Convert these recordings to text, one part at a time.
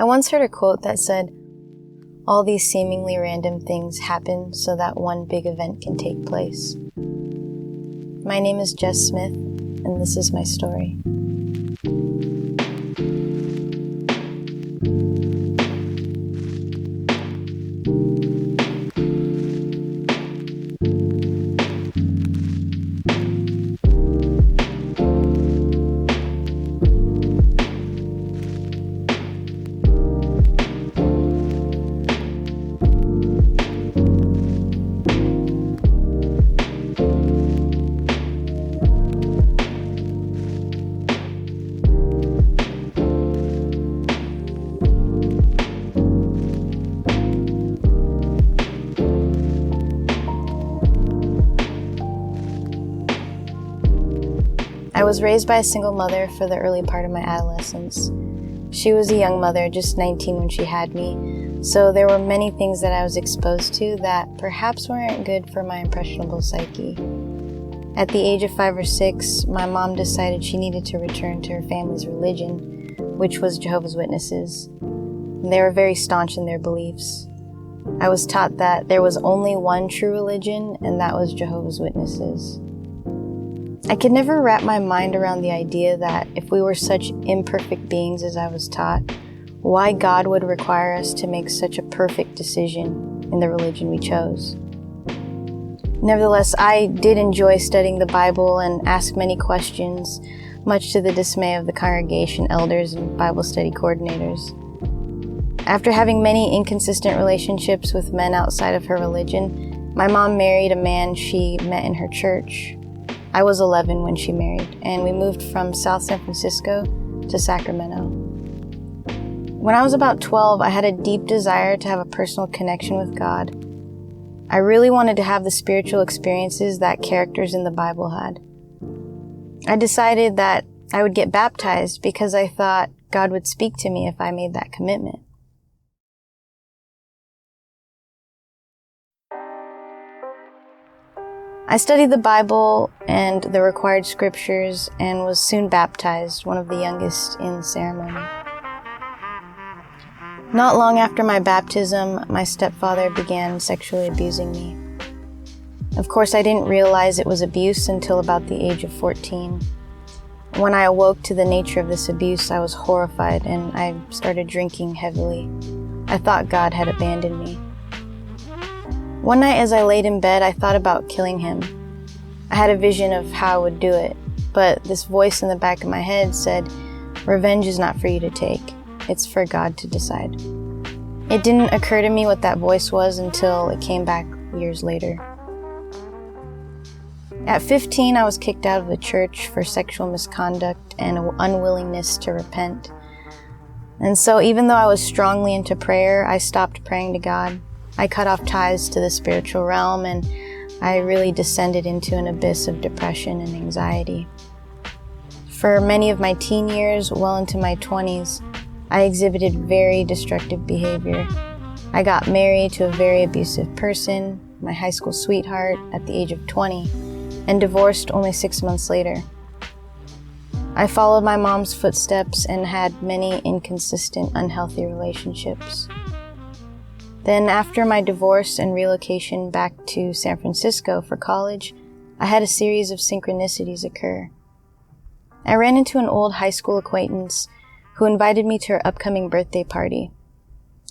I once heard a quote that said, "All these seemingly random things happen so that one big event can take place." My name is Jess Smith, and this is my story. I was raised by a single mother for the early part of my adolescence. She was a young mother, just 19 when she had me, so there were many things that I was exposed to that perhaps weren't good for my impressionable psyche. At the age of 5 or 6, my mom decided she needed to return to her family's religion, which was Jehovah's Witnesses. They were very staunch in their beliefs. I was taught that there was only one true religion, and that was Jehovah's Witnesses. I could never wrap my mind around the idea that if we were such imperfect beings as I was taught, why God would require us to make such a perfect decision in the religion we chose. Nevertheless, I did enjoy studying the Bible and ask many questions, much to the dismay of the congregation elders and Bible study coordinators. After having many inconsistent relationships with men outside of her religion, my mom married a man she met in her church. I was 11 when she married, and we moved from South San Francisco to Sacramento. When I was about 12, I had a deep desire to have a personal connection with God. I really wanted to have the spiritual experiences that characters in the Bible had. I decided that I would get baptized because I thought God would speak to me if I made that commitment. I studied the Bible and the required scriptures and was soon baptized, one of the youngest in the ceremony. Not long after my baptism, my stepfather began sexually abusing me. Of course, I didn't realize it was abuse until about the age of 14. When I awoke to the nature of this abuse, I was horrified and I started drinking heavily. I thought God had abandoned me. One night as I laid in bed, I thought about killing him. I had a vision of how I would do it, but this voice in the back of my head said, "Revenge is not for you to take. It's for God to decide." It didn't occur to me what that voice was until it came back years later. At 15, I was kicked out of the church for sexual misconduct and an unwillingness to repent. And so even though I was strongly into prayer, I stopped praying to God. I cut off ties to the spiritual realm, and I really descended into an abyss of depression and anxiety. For many of my teen years, well into my 20s, I exhibited very destructive behavior. I got married to a very abusive person, my high school sweetheart, at the age of 20, and divorced only 6 months later. I followed my mom's footsteps and had many inconsistent, unhealthy relationships. Then, after my divorce and relocation back to San Francisco for college, I had a series of synchronicities occur. I ran into an old high school acquaintance who invited me to her upcoming birthday party.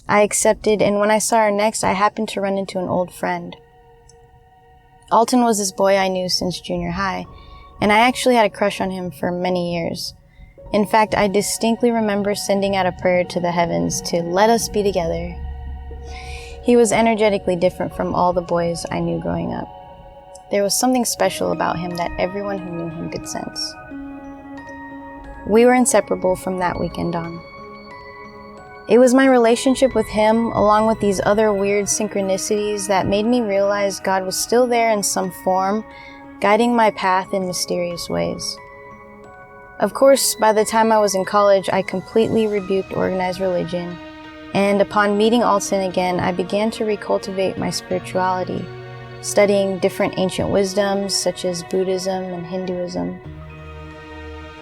I accepted, and when I saw her next, I happened to run into an old friend. Alton was this boy I knew since junior high, and I actually had a crush on him for many years. In fact, I distinctly remember sending out a prayer to the heavens to let us be together. He was energetically different from all the boys I knew growing up. There was something special about him that everyone who knew him could sense. We were inseparable from that weekend on. It was my relationship with him, along with these other weird synchronicities, that made me realize God was still there in some form, guiding my path in mysterious ways. Of course, by the time I was in college, I completely rebuked organized religion, and upon meeting Alton again, I began to recultivate my spirituality, studying different ancient wisdoms such as Buddhism and Hinduism.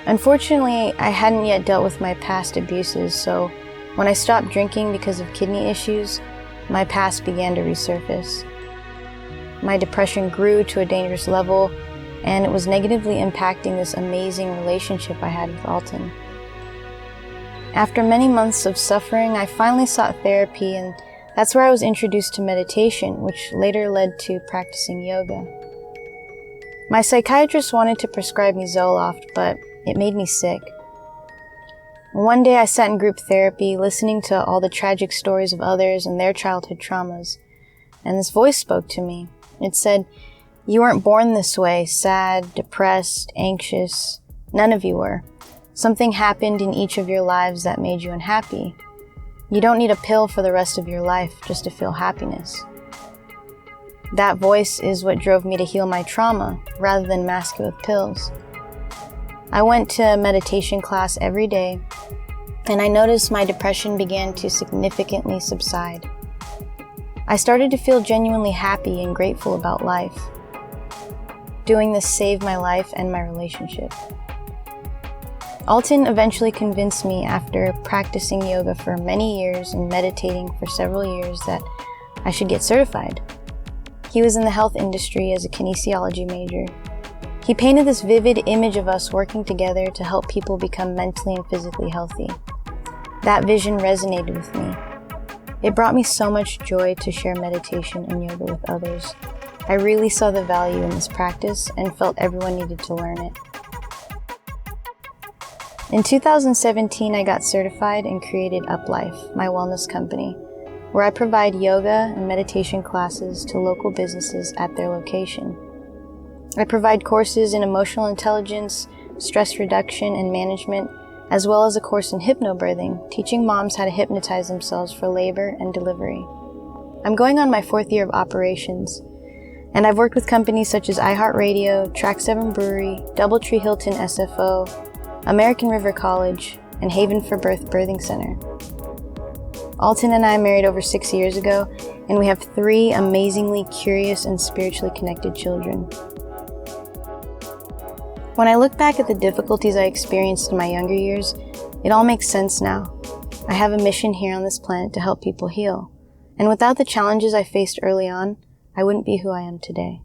Unfortunately, I hadn't yet dealt with my past abuses, so When I stopped drinking because of kidney issues, my past began to resurface. My depression grew to a dangerous level, and it was negatively impacting this amazing relationship I had with Alton. After many months of suffering, I finally sought therapy, and that's where I was introduced to meditation, which later led to practicing yoga. My psychiatrist wanted to prescribe me Zoloft, but it made me sick. One day I sat in group therapy, listening to all the tragic stories of others and their childhood traumas, and this voice spoke to me. It said, "You weren't born this way, sad, depressed, anxious. None of you were. Something happened in each of your lives that made you unhappy. You don't need a pill for the rest of your life just to feel happiness." That voice is what drove me to heal my trauma, rather than mask it with pills. I went to a meditation class every day, and I noticed my depression began to significantly subside. I started to feel genuinely happy and grateful about life. Doing this saved my life and my relationship. Alton eventually convinced me, after practicing yoga for many years and meditating for several years, that I should get certified. He was in the health industry as a kinesiology major. He painted this vivid image of us working together to help people become mentally and physically healthy. That vision resonated with me. It brought me so much joy to share meditation and yoga with others. I really saw the value in this practice and felt everyone needed to learn it. In 2017, I got certified and created Uplyfe, my wellness company, where I provide yoga and meditation classes to local businesses at their location. I provide courses in emotional intelligence, stress reduction, and management, as well as a course in hypnobirthing, teaching moms how to hypnotize themselves for labor and delivery. I'm going on my 4th year of operations, and I've worked with companies such as iHeartRadio, Track 7 Brewery, Doubletree Hilton SFO, American River College, and Haven for Birth Birthing Center. Alton and I married over 6 years ago, and we have 3 amazingly curious and spiritually connected children. When I look back at the difficulties I experienced in my younger years, it all makes sense now. I have a mission here on this planet to help people heal, and without the challenges I faced early on, I wouldn't be who I am today.